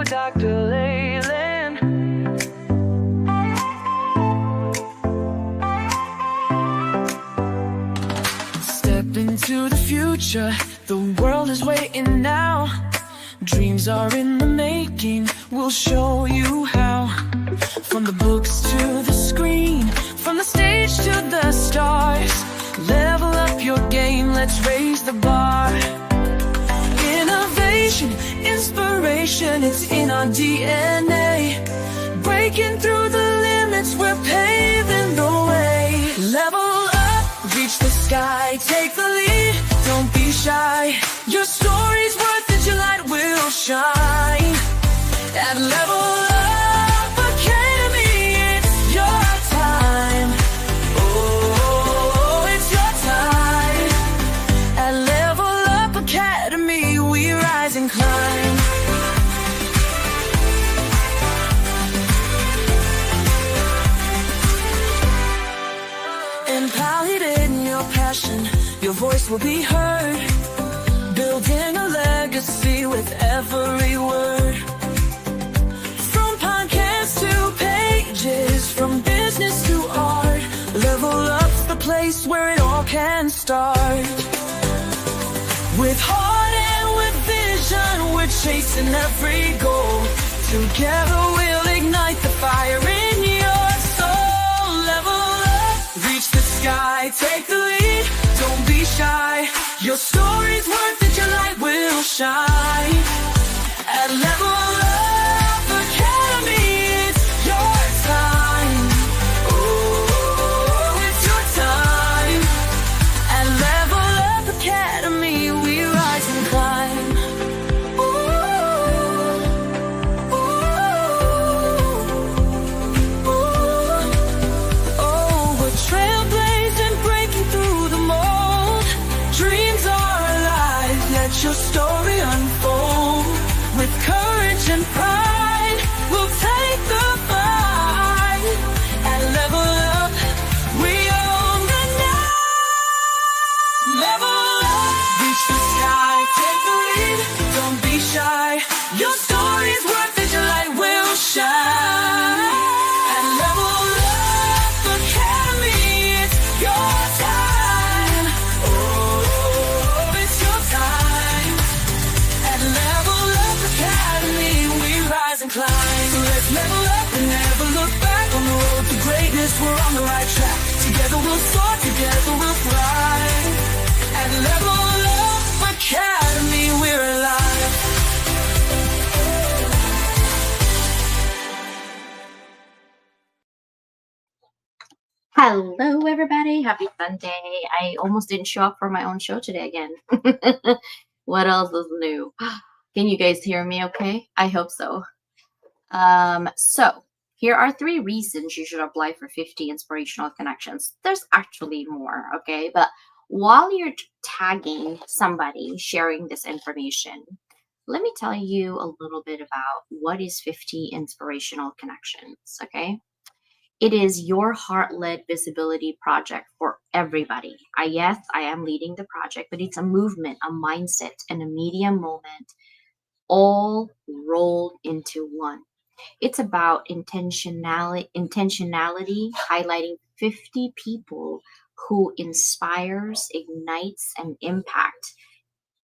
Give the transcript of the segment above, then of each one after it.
with Dr. Leyland. Step into the future, the world is waiting now. Dreams are in the making, we'll show you how. From the books to the screen, from the stage to the stars. Level up your game, let's raise the bar. Innovation, inspiration, it's in our DNA. Breaking through the limits, we're paving the way. Level up, reach the sky, take the lead, don't be shy. Your story's worth it, your light will shine. At Level Up Academy, it's your time. Oh, it's your time. At Level Up Academy, we rise and climb. Empowered in your passion, your voice will be heard. Building a legacy with every word. From podcasts to pages, from business to art. Level Up's the place where it all can start. With heart and with vision, we're chasing every goal. Together we'll ignite the fire in your soul. Level up, reach the sky, take the lead, don't be shy. Your story's worth it, your light will shine. At Level Up Academy, it's your time. Oh, it's your time. At Level Up Academy, we rise and climb. Ooh, ooh, ooh. Oh, we're trailblazing, breaking through the mold. Dreams are alive, let your story unfold. With courage and pride, we'll take the fight. At Level Up, we own the night. Level up, reach the sky, take the lead, don't be shy. Your story's worth it, your light will shine. At Level Up Academy, it's your time. Oh, it's your time. At Level Up Academy, we rise and climb. So let's level up and never look back. On the road to greatness, we're on the right track. Together we'll soar, together we'll fly. At Level Up Academy, we're alive. Hello, everybody. Happy Sunday. I almost didn't show up for my own show today again. What else is new? Can you guys hear me okay? I hope so. So here are 3 reasons you should apply for 50 inspirational connections. There's actually more, okay? But while you're tagging somebody sharing this information, let me tell you a little bit about what is 50 inspirational connections, okay? It is your heart-led visibility project for everybody. Yes, I am leading the project, but it's a movement, a mindset, and a media moment all rolled into one. It's about intentionality, highlighting 50 people who inspires, ignites, and impact.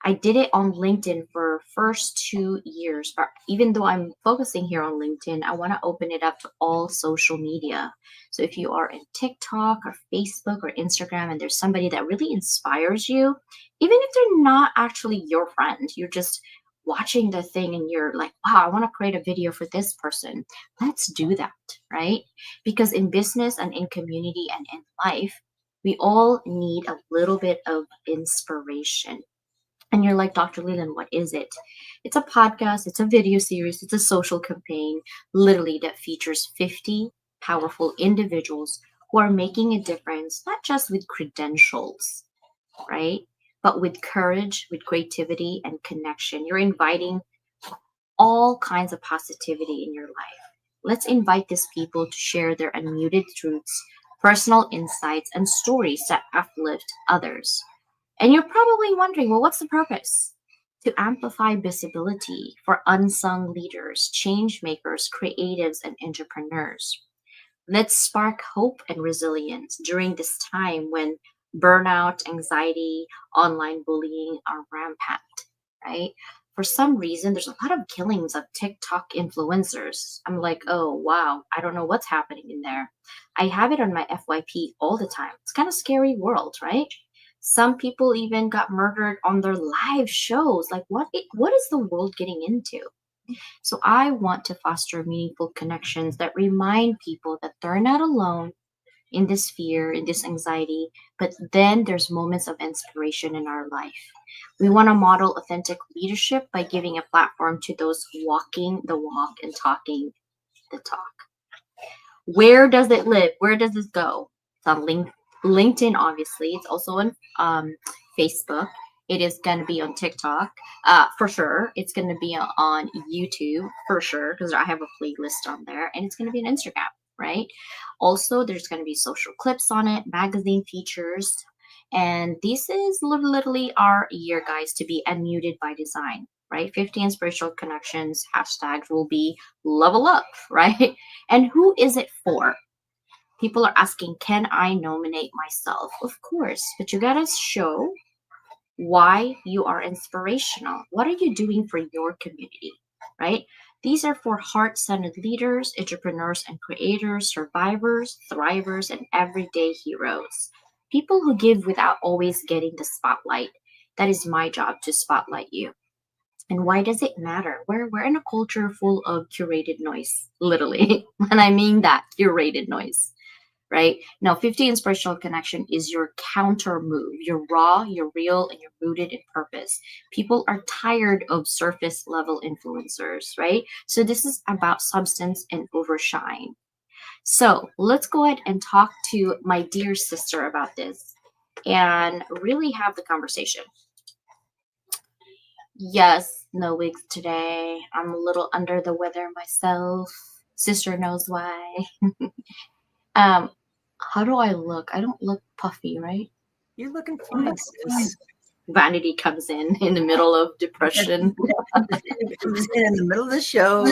I did it on LinkedIn for first 2 years, but even though I'm focusing here on LinkedIn, I want to open it up to all social media. So if you are in TikTok or Facebook or Instagram and there's somebody that really inspires you, even if they're not actually your friend, you're just watching the thing and you're like, wow, I want to create a video for this person. Let's do that, right? Because in business and in community and in life, we all need a little bit of inspiration. And you're like, Dr. Leland, what is it? It's a podcast, it's a video series, it's a social campaign, literally that features 50 powerful individuals who are making a difference, not just with credentials, right? But with courage, with creativity and connection. You're inviting all kinds of positivity in your life. Let's invite these people to share their unmuted truths, personal insights, and stories that uplift others. And you're probably wondering, well, what's the purpose? to amplify visibility for unsung leaders, change makers, creatives, and entrepreneurs. Let's spark hope and resilience during this time when burnout, anxiety, online bullying are rampant, right? For some reason, there's a lot of killings of TikTok influencers. I'm like, oh, wow, I don't know what's happening in there. I have it on my FYP all the time. It's kind of scary world, right? Some people even got murdered on their live shows. Like, what is the world getting into? So I want to foster meaningful connections that remind people that they're not alone in this fear, in this anxiety, but then there's moments of inspiration in our life. We want to model authentic leadership by giving a platform to those walking the walk and talking the talk. Where does it live? Where does this go? It's on LinkedIn, obviously. It's also on Facebook. It is going to be on TikTok, for sure. It's going to be on YouTube, for sure, because I have a playlist on there. And it's going to be on Instagram, right? Also, there's going to be social clips on it, magazine features. And this is literally our year, guys, to be unmuted by design, right? 50 inspirational connections hashtags will be level up, right? And who is it for? People are asking, can I nominate myself? Of course, but you gotta show why you are inspirational. What are you doing for your community, right? These are for heart centered leaders, entrepreneurs, and creators, survivors, thrivers, and everyday heroes. People who give without always getting the spotlight. That is my job to spotlight you. And why does it matter? We're in a culture full of curated noise, literally. And I mean that curated noise, right? Now, 50 Inspirational Connection is your counter move. You're raw, you're real, and you're rooted in purpose. People are tired of surface level influencers, right? So this is about substance and overshine. So let's go ahead and talk to my dear sister about this and really have the conversation. Yes, no wigs today. I'm a little under the weather myself. Sister knows why. Um, how do I look? I don't look puffy, right? You're looking fine, sis. Vanity comes in the middle of depression. It was in the middle of the show.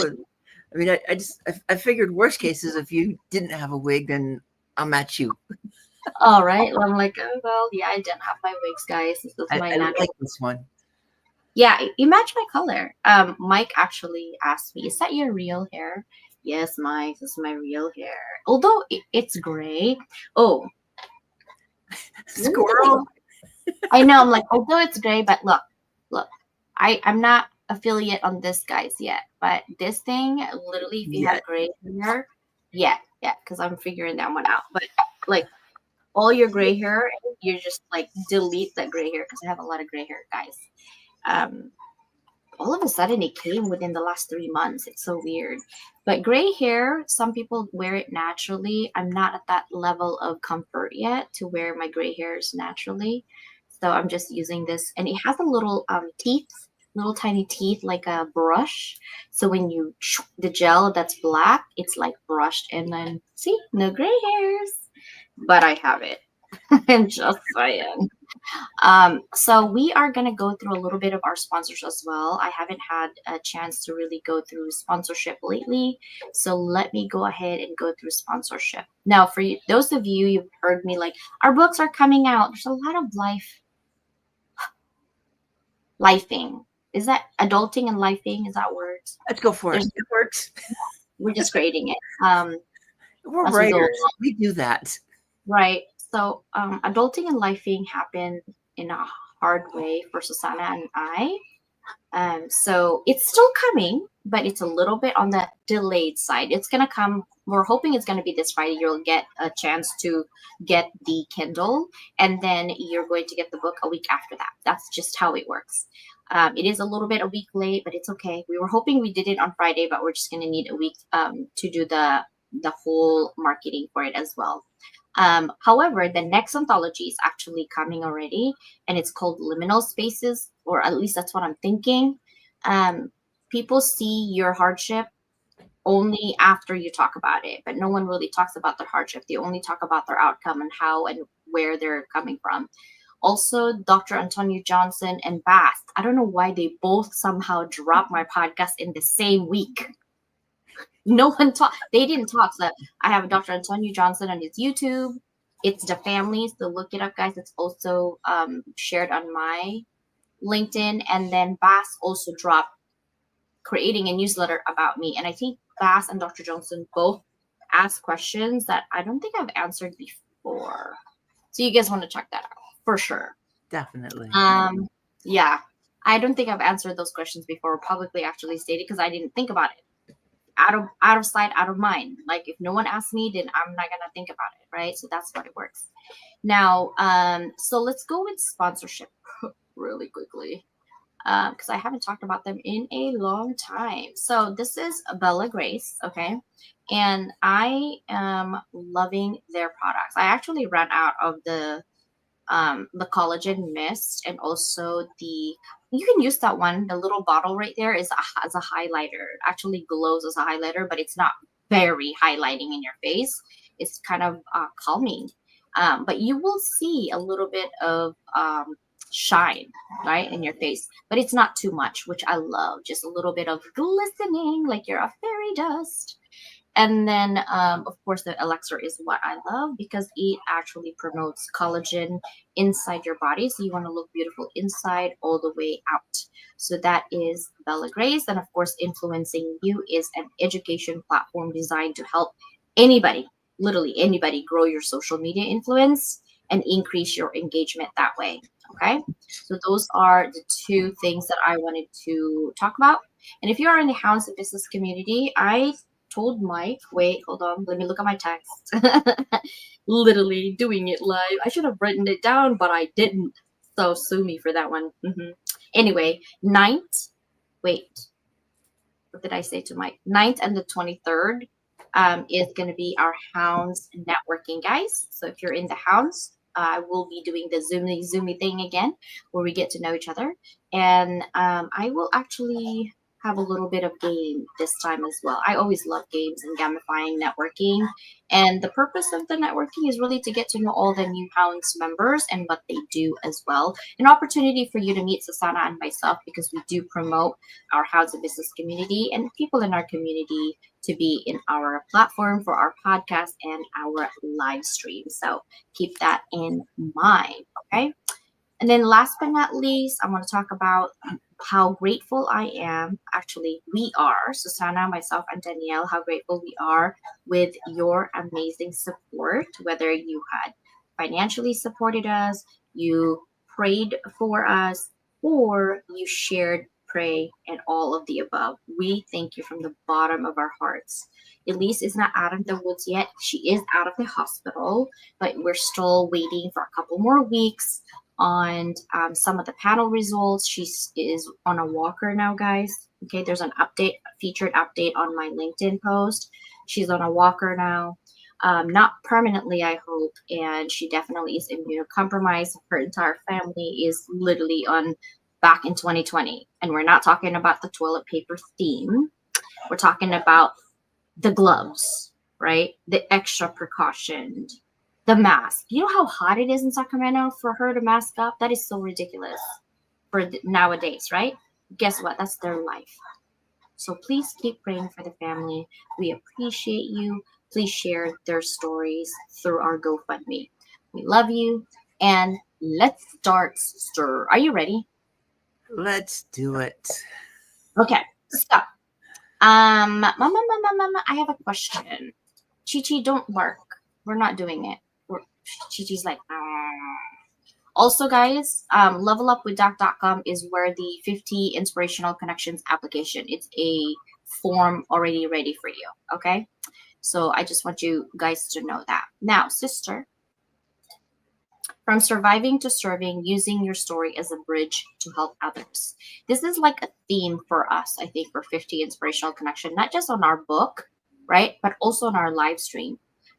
I mean, I figured worst cases if you didn't have a wig, then I'm at you. All right. Well, I'm like, oh, well, yeah, I didn't have my wigs, guys. This is my I natural. like this one. Yeah, you match my color. Mike actually asked me, "Is that your real hair?" Yes, Mike, this is my real hair. Although it's gray. Oh, Squirrel. I know. I'm like, although it's gray, but look. I'm not affiliate on this, guys, yet. But this thing, literally, if you have gray hair, yeah, because I'm figuring that one out. But like all your gray hair, you just like delete that gray hair because I have a lot of gray hair, guys. All of a sudden it came within the last 3 months. It's so weird. But gray hair, some people wear it naturally. I'm not at that level of comfort yet to wear my gray hairs naturally. So I'm just using this. And it has a little teeth, little tiny teeth like a brush. So when you the gel that's black, it's like brushed. And then see, no gray hairs. But I have it. I'm just saying. So we are going to go through a little bit of our sponsors as well. I haven't had a chance to really go through sponsorship lately. So let me go ahead and go through sponsorship. Now, for you, those of you, you've heard me like, our books are coming out. There's a lot of lifing. Is that adulting and lifing? Is that words? Let's go for it. It works. We're just grading it. We're writers. We do that. Right. So adulting and lifing happened in a hard way for Susanna and I. So it's still coming, but it's a little bit on the delayed side. It's going to come. We're hoping it's going to be this Friday. You'll get a chance to get the Kindle, and then you're going to get the book a week after that. That's just how it works. It is a little bit a week late, but it's okay. We were hoping we did it on Friday, but we're just going to need a week to do the whole marketing for it as well. However, the next anthology is actually coming already, and it's called Liminal Spaces, or at least that's what I'm thinking. People see your hardship only after you talk about it, but no one really talks about their hardship. They only talk about their outcome and how and where they're coming from. Also, Dr. Antonio Johnson and Bath. I don't know why they both somehow dropped my podcast in the same week. No one talked. They didn't talk. So I have Dr. Antonio Johnson on his YouTube. It's the family, so look it up, guys. It's also shared on my LinkedIn. And then Bass also dropped creating a newsletter about me. And I think Bass and Dr. Johnson both asked questions that I don't think I've answered before. So you guys want to check that out for sure. Definitely. Yeah, I don't think I've answered those questions before or publicly actually stated because I didn't think about it. Out of sight, out of mind. Like if no one asks me, then I'm not gonna think about it, right? So that's what it works. Now, so let's go with sponsorship really quickly because I haven't talked about them in a long time. So this is Bella Grace, okay, and I am loving their products. I actually ran out of the collagen mist and also you can use that one, the little bottle right there is as a highlighter. It actually glows as a highlighter, but it's not very highlighting in your face. It's kind of calming, but you will see a little bit of shine right in your face, but it's not too much, which I love. Just a little bit of glistening like you're a fairy dust. And then, of course, the elixir is what I love because it actually promotes collagen inside your body. So you want to look beautiful inside all the way out. So that is Bella Grace. And of course, Influencing You is an education platform designed to help anybody, literally anybody, grow your social media influence and increase your engagement that way. Okay. So those are the two things that I wanted to talk about. And if you are in the Hounds of Business community, I told Mike, wait, hold on, let me look at my text. Literally doing it live. I should have written it down, but I didn't. So sue me for that one. Anyway, 9th, wait, what did I say to Mike? 9th and the 23rd is going to be our Hounds networking, guys. So if you're in the Hounds, I will be doing the Zoomy thing again, where we get to know each other. And I will actually have a little bit of game this time as well. I always love games and gamifying networking. And the purpose of the networking is really to get to know all the new Hounds members and what they do as well. An opportunity for you to meet Susanna and myself because we do promote our Hounds of Business community and people in our community to be in our platform for our podcast and our live stream. So keep that in mind, okay? And then last but not least, I want to talk about how grateful I am. Actually, we are, Susanna, myself, and Danielle, how grateful we are with your amazing support, whether you had financially supported us, you prayed for us, or you shared, pray, and all of the above. We thank you from the bottom of our hearts. Elise is not out of the woods yet. She is out of the hospital, but we're still waiting for a couple more weeks on some of the panel results. She is on a walker now, guys. Okay, there's an update, a featured update on my LinkedIn post. She's on a walker now, not permanently, I hope, and she definitely is immunocompromised. Her entire family is literally on back in 2020, and we're not talking about the toilet paper theme. We're talking about the gloves, right? The extra precaution, the mask. You know how hot it is in Sacramento for her to mask up? That is so ridiculous for nowadays, right? Guess what? That's their life. So please keep praying for the family. We appreciate you. Please share their stories through our GoFundMe. We love you. And let's start, stir. Are you ready? Let's do it. Okay, stop. Mama, I have a question. Chi, don't bark. We're not doing it. Chi-Chi's like, Also, guys, levelupwithdoc.com is where the 50 inspirational connections application. It's a form already ready for you. Okay. So I just want you guys to know that. Now, sister, from surviving to serving, using your story as a bridge to help others. This is like a theme for us, I think, for 50 inspirational connection, not just on our book, right? But also on our live stream.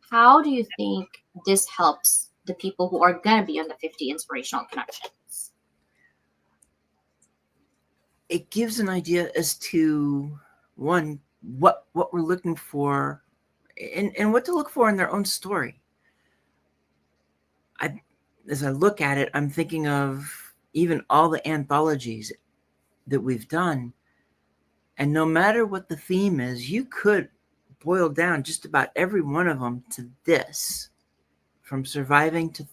How do you think this helps the people who are going to be on the 50 inspirational connections? It gives an idea as to one, what we're looking for and what to look for in their own story. as I look at it, I'm thinking of even all the anthologies that we've done. And no matter what the theme is, you could boil down just about every one of them to this, from surviving to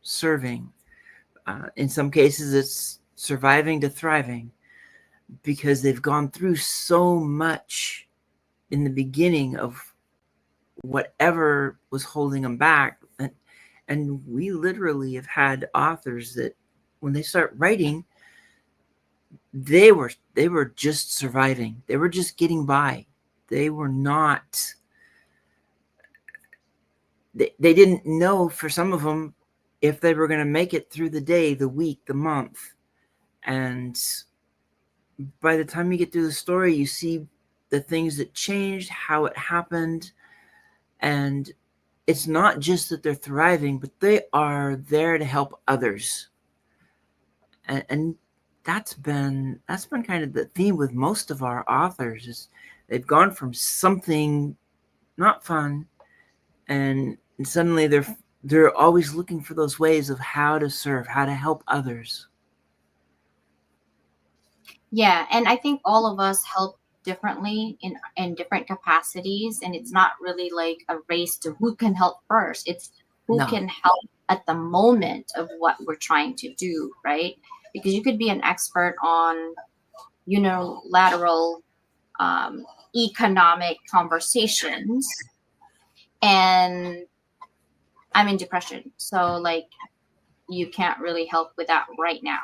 serving. In some cases, it's surviving to thriving, because they've gone through so much in the beginning of whatever was holding them back. And we literally have had authors that when they start writing, they were just surviving. They were just getting by. They were not, they didn't know, for some of them, if they were going to make it through the day, the week, the month. And by the time you get through the story, you see the things that changed, how it happened. And it's not just that they're thriving, but they are there to help others. And that's been kind of the theme with most of our authors, is they've gone from something not fun, and suddenly they're always looking for those ways of how to serve, how to help others. Yeah, and I think all of us help differently in different capacities, and it's not really like a race to who can help first. It's who No. can help at the moment of what we're trying to do, right? Because you could be an expert on unilateral economic conversations, and I'm in depression, so like you can't really help with that right now,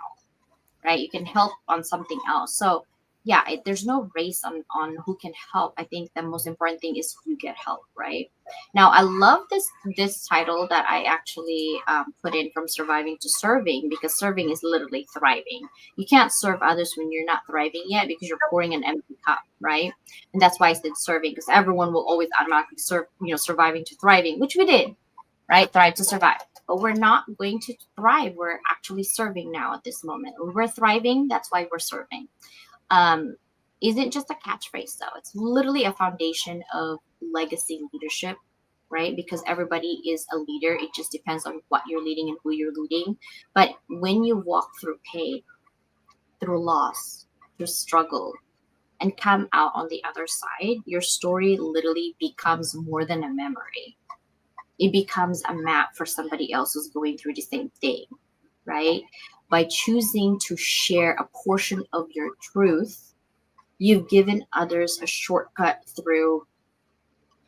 right? You can help on something else. So yeah, there's no race on who can help. I think the most important thing is you get help, right? Now I love this title that I actually put in, from surviving to serving, because serving is literally thriving. You can't serve others when you're not thriving yet, because you're pouring an empty cup, right? And that's why I said serving, because everyone will always automatically serve, surviving to thriving, which we did, right? Thrive to survive. But we're not going to thrive. We're actually serving now at this moment. When we're thriving, that's why we're serving. Isn't just a catchphrase, though. It's literally a foundation of legacy leadership, right? Because everybody is a leader. It just depends on what you're leading and who you're leading. But when you walk through pain, through loss, through struggle, and come out on the other side, your story literally becomes more than a memory. It becomes a map for somebody else who's going through the same thing, right? By choosing to share a portion of your truth, you've given others a shortcut through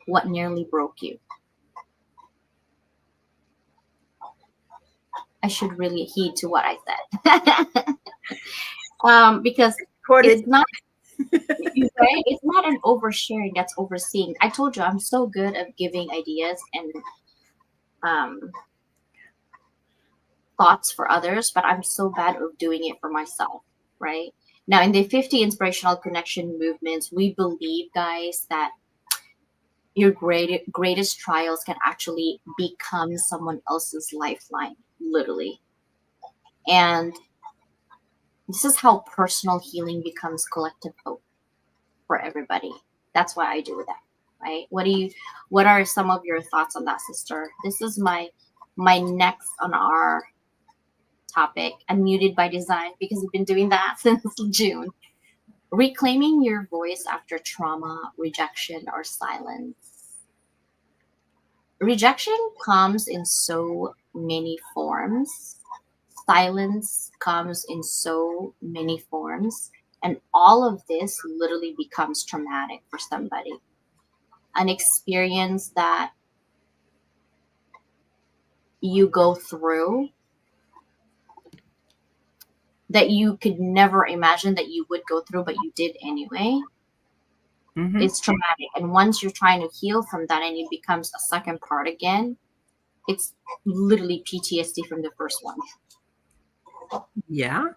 what nearly broke you. I should really heed to what I said. Because it's not right? It's not an oversharing that's overseeing. I told you I'm so good at giving ideas and thoughts for others, but I'm so bad at doing it for myself, right? Now, in the 50 inspirational connection movements, we believe, guys, that your greatest trials can actually become someone else's lifeline, literally. And this is how personal healing becomes collective hope for everybody. That's why I do that, right? What are some of your thoughts on that, sister? This is my next on our topic, unmuted by design, because we've been doing that since June. Reclaiming your voice after trauma, rejection, or silence. Rejection comes in so many forms. Silence comes in so many forms. And all of this literally becomes traumatic for somebody. An experience that you go through that you could never imagine that you would go through, but you did anyway. Mm-hmm. It's traumatic. And once you're trying to heal from that and it becomes a second part again, it's literally PTSD from the first one. Yeah.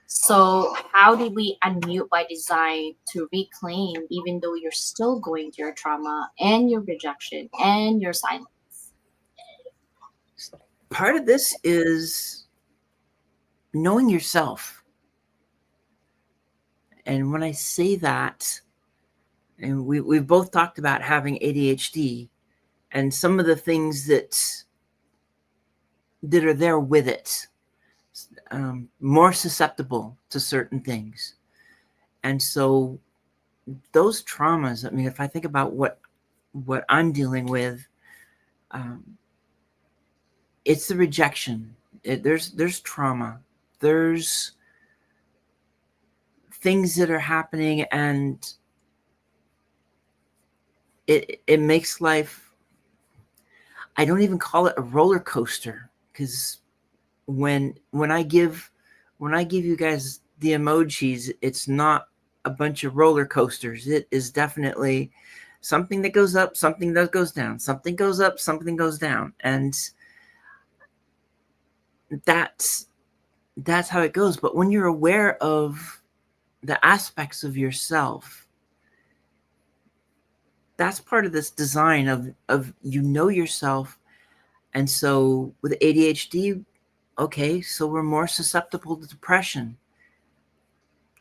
So how do we unmute by design to reclaim, even though you're still going through your trauma and your rejection and your silence? Part of this is knowing yourself. And when I say that, and we've both talked about having ADHD, and some of the things that that are there with it, more susceptible to certain things. And so those traumas, I mean, if I think about what I'm dealing with, um, it's the rejection. There's trauma. There's things that are happening, and it makes life. I don't even call it a roller coaster, because when I give you guys the emojis, it's not a bunch of roller coasters. It is definitely something that goes up, something that goes down, something goes up, something goes down, and that's how it goes. But when you're aware of the aspects of yourself, that's part of this design of yourself. And so with ADHD, okay, so we're more susceptible to depression.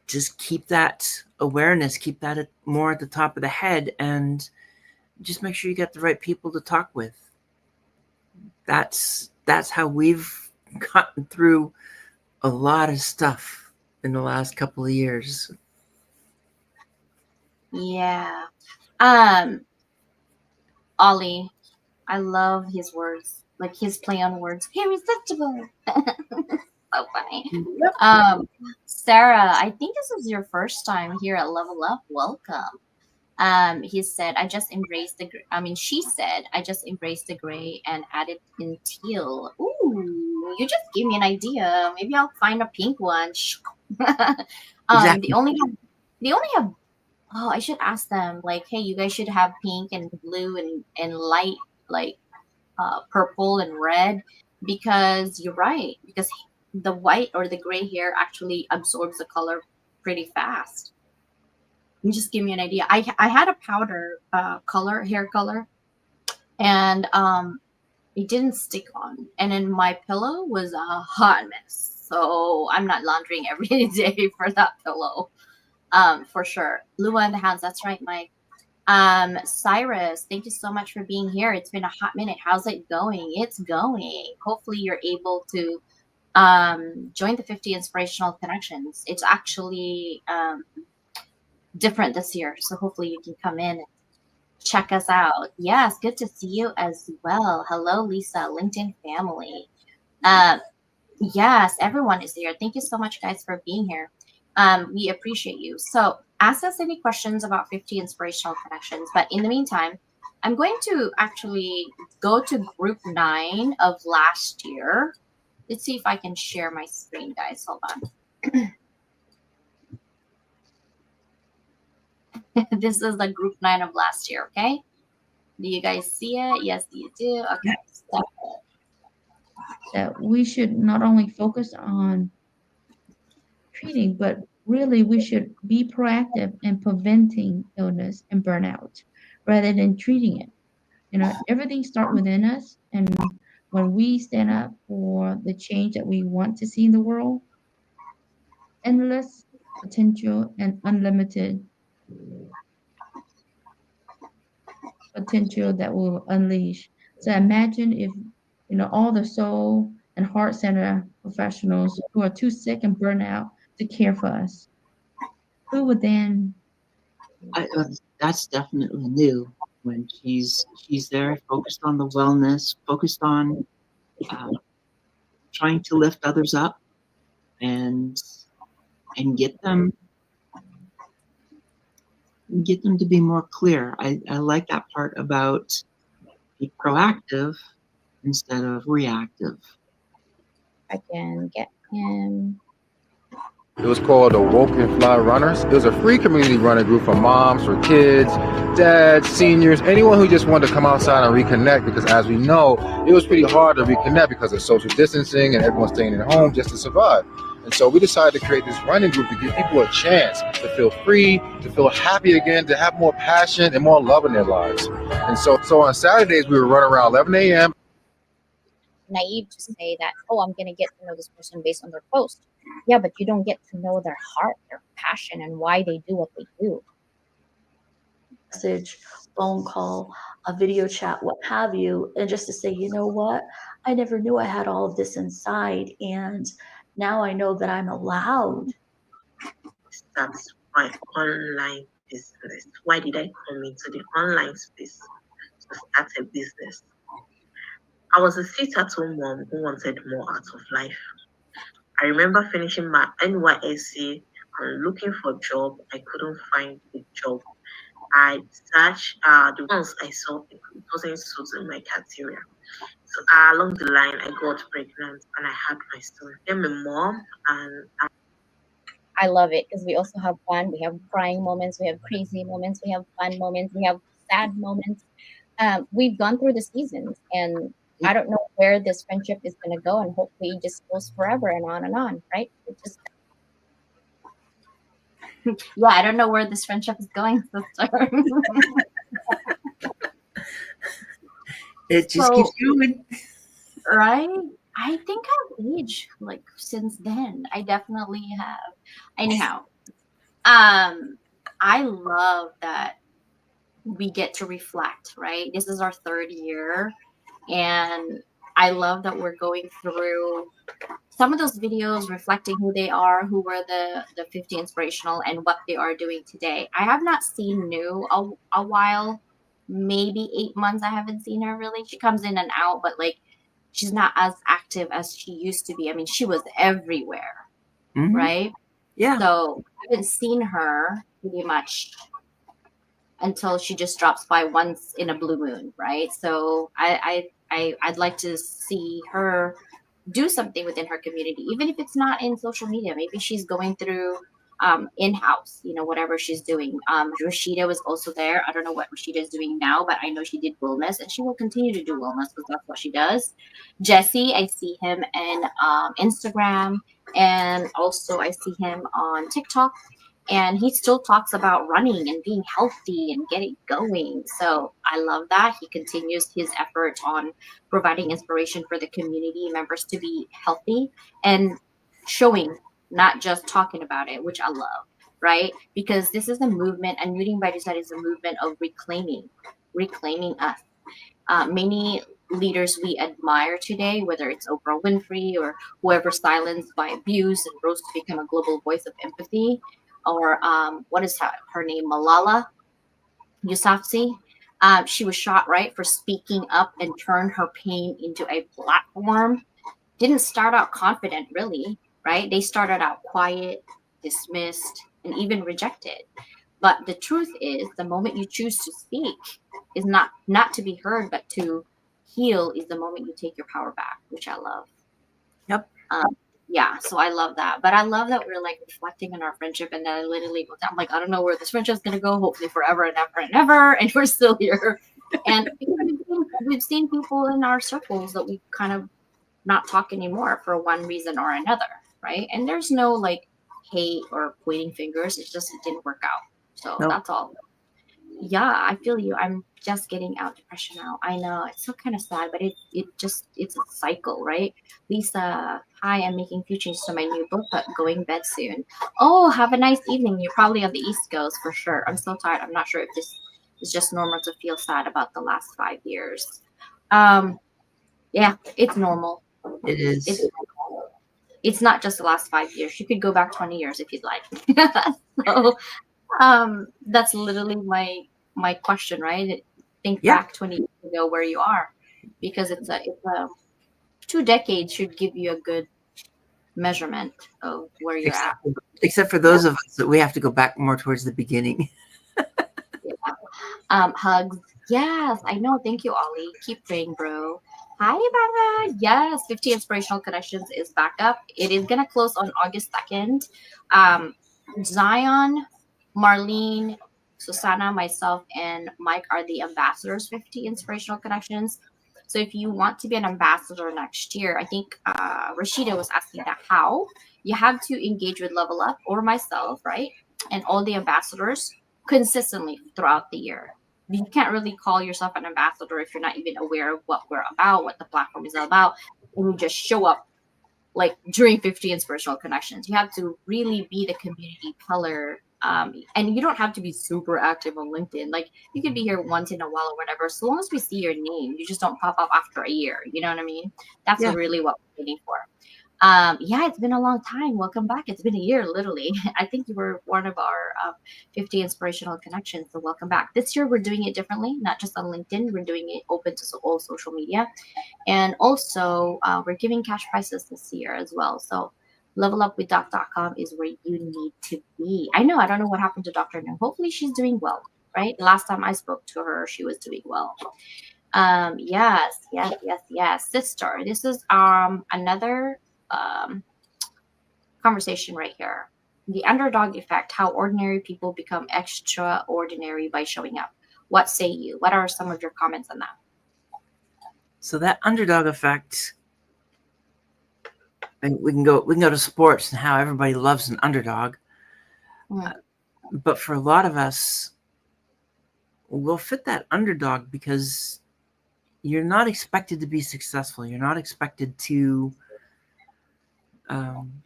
Just keep that awareness, keep that more at the top of the head, and just make sure you get the right people to talk with. That's how we've gotten through a lot of stuff in the last couple of years. Yeah. Ollie, I love his words, like his play on words. Irresistible. So funny. Yep. Sarah, I think this is your first time here at Level Up. Welcome. He said, I just embraced the, she said, I just embraced the gray and added in teal. Ooh, you just gave me an idea. Maybe I'll find a pink one. Exactly. They only have, oh, I should ask them, like, hey, you guys should have pink and blue and light, like, purple and red, because you're right, because the white or the gray hair actually absorbs the color pretty fast. You just give me an idea. I had a powder hair color, and it didn't stick on, and then my pillow was a hot mess. So I'm not laundering every day for that pillow. For sure. Lua in the house. That's right, Mike. Cyrus, thank you so much for being here. It's been a hot minute. How's it going? It's going. Hopefully you're able to join the 50 Inspirational Connections. It's actually different this year, so hopefully you can come in and check us out. Yes, good to see you as well. Hello, Lisa, LinkedIn family. Um, yes, everyone is here. Thank you so much, guys, for being here. We appreciate you. So ask us any questions about 50 Inspirational Connections. But in the meantime, I'm going to actually go to group 9 of last year. Let's see if I can share my screen, guys. Hold on. This is the group 9 of last year, okay? Do you guys see it? Yes, you do. Okay. So, that we should not only focus on treating, but really we should be proactive in preventing illness and burnout rather than treating it. Everything starts within us, and when we stand up for the change that we want to see in the world, endless potential and unlimited potential that will unleash. So imagine if all the soul and heart center professionals who are too sick and burnt out to care for us, who would then? That's definitely new. When she's there, focused on the wellness, focused on uh, trying to lift others up, and get them to be more clear. I like that part about be proactive instead of reactive. I can get him. It was called the Woke and Fly Runners. It was a free community running group for moms, for kids, dads, seniors, anyone who just wanted to come outside and reconnect, because as we know, it was pretty hard to reconnect because of social distancing and everyone staying at home just to survive. And so we decided to create this running group to give people a chance to feel free, to feel happy again, to have more passion and more love in their lives. And so on Saturdays, we would run around 11 a.m. Naive to say that, oh, I'm going to get to know this person based on their post. Yeah, but you don't get to know their heart, their passion, and why they do what they do. Message phone call, a video chat, what have you, and just to say, you know what, I never knew I had all of this inside, and now I know that I'm allowed. That's my online business. Why did I come into the online space to start a business? I was a sit-at-home mom who wanted more out of life. I remember finishing my NYSC and looking for a job. I couldn't find a job. I searched the ones I saw, it wasn't suiting my criteria. So along the line, I got pregnant and I had my son. I'm a mom, and I love it because we also have fun. We have crying moments, we have crazy moments, we have fun moments, we have sad moments. We've gone through the seasons, and I don't know where this friendship is going to go, and hopefully it just goes forever and on, right? It just Yeah, I don't know where this friendship is going, sister. It just So, keeps going. right? I think I've aged like since then. I definitely have. Anyhow, I love that we get to reflect, right? This is our third year, and I love that we're going through some of those videos reflecting who they are, who were the 50 inspirational, and what they are doing today. I have not seen New a while, maybe 8 months. I haven't seen her really. She comes in and out, but like she's not as active as she used to be. I mean, she was everywhere, Mhm. right? Yeah. So I haven't seen her pretty much until she just drops by once in a blue moon, right? So I'd like to see her do something within her community, even if it's not in social media. Maybe she's going through in-house, whatever she's doing. Rashida was also there. I don't know what Rashida is doing now, but I know she did wellness, and she will continue to do wellness because that's what she does. Jesse, I see him in Instagram, and also I see him on TikTok, and he still talks about running and being healthy and getting going. So I love that he continues his effort on providing inspiration for the community members to be healthy and showing, not just talking about it, which I love, right? Because this is a movement, and Muting by Design is a movement of reclaiming us. Many leaders we admire today, whether it's Oprah Winfrey or whoever silenced by abuse and rose to become a global voice of empathy, or what is her name, Malala Yousafzai. She was shot, right, for speaking up and turned her pain into a platform. Didn't start out confident, really, right? They started out quiet, dismissed, and even rejected. But the truth is, the moment you choose to speak is not to be heard, but to heal is the moment you take your power back, which I love. Yep. Yeah, so I love that. But I love that we're like reflecting on our friendship, and then I literally go down, I'm like, I don't know where this friendship's gonna go, hopefully forever and ever and ever, and we're still here. And because we've seen people in our circles that we kind of not talk anymore for one reason or another, right? And there's no like hate or pointing fingers. It's just it didn't work out. So No. that's all. Yeah, I feel you. I'm just getting out depression now. I know it's so kind of sad, but it's a cycle, right? Lisa, hi, I'm making few changes to my new book, but going bed soon. Oh, have a nice evening. You're probably on the East Coast for sure. I'm so tired. I'm not sure if this is just normal to feel sad about the last 5 years. Yeah, it's normal. It is. It's not just the last 5 years. You could go back 20 years if you'd like. So that's literally my question, right? Think Yeah. back 20 years ago where you are, because it's a 2 decades should give you a good measurement of where you're at. Except for those of us that we have to go back more towards the beginning. Hugs. Yes, I know. Thank you, Ollie. Keep praying, bro. Hi, Ivana. Yes, 50 Inspirational Connections is back up. It is going to close on August 2nd. Zion, Marlene, Susanna, myself, and Mike are the ambassadors, 50 Inspirational Connections. So if you want to be an ambassador next year, I think Rashida was asking that how. You have to engage with Level Up or myself, right? And all the ambassadors consistently throughout the year. You can't really call yourself an ambassador if you're not even aware of what we're about, what the platform is all about, and you just show up like during 50 Inspirational Connections. You have to really be the community pillar And you don't have to be super active on LinkedIn. Like you could be here once in a while or whatever. So long as we see your name, you just don't pop up after a year. You know what I mean? That's Yeah. really what we're waiting for. Yeah, it's been a long time. Welcome back. It's been a year, literally. I think you were one of our 50 inspirational connections. So welcome back. This year we're doing it differently, not just on LinkedIn. We're doing it open to all social media, and also we're giving cash prizes this year as well. So levelupwithdoc.com is where you need to be. I know. I don't know what happened to Dr. No. Hopefully she's doing well. Right. Last time I spoke to her, she was doing well. Yes, sister. This is another conversation right here. The underdog effect, how ordinary people become extraordinary by showing up. What say you? What are some of your comments on that? So that underdog effect, and we can go to sports and how everybody loves an underdog. Mhm. But for a lot of us, we'll fit that underdog because you're not expected to be successful. You're not expected um,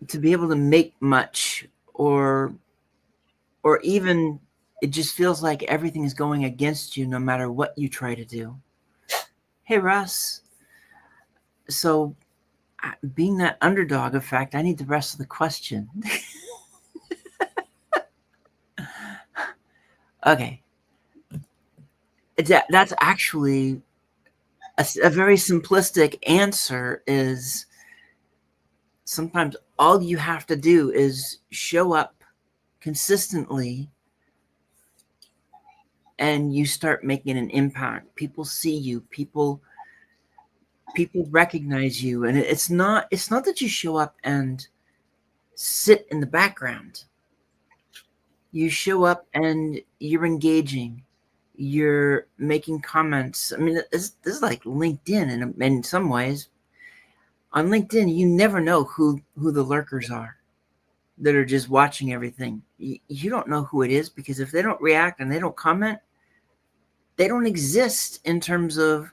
to be able to make much, or even it just feels like everything is going against you no matter what you try to do. Hey, Russ. So, being that underdog effect, I need the rest of the question. Okay. That's actually a very simplistic answer. Is sometimes all you have to do is show up consistently and you start making an impact. People see you. People recognize you, and it's not that you show up and sit in the background. You show up and you're engaging. You're making comments. I mean, this is like LinkedIn, and in some ways, on LinkedIn, you never know who the lurkers are that are just watching everything. You don't know who it is, because if they don't react and they don't comment, they don't exist in terms of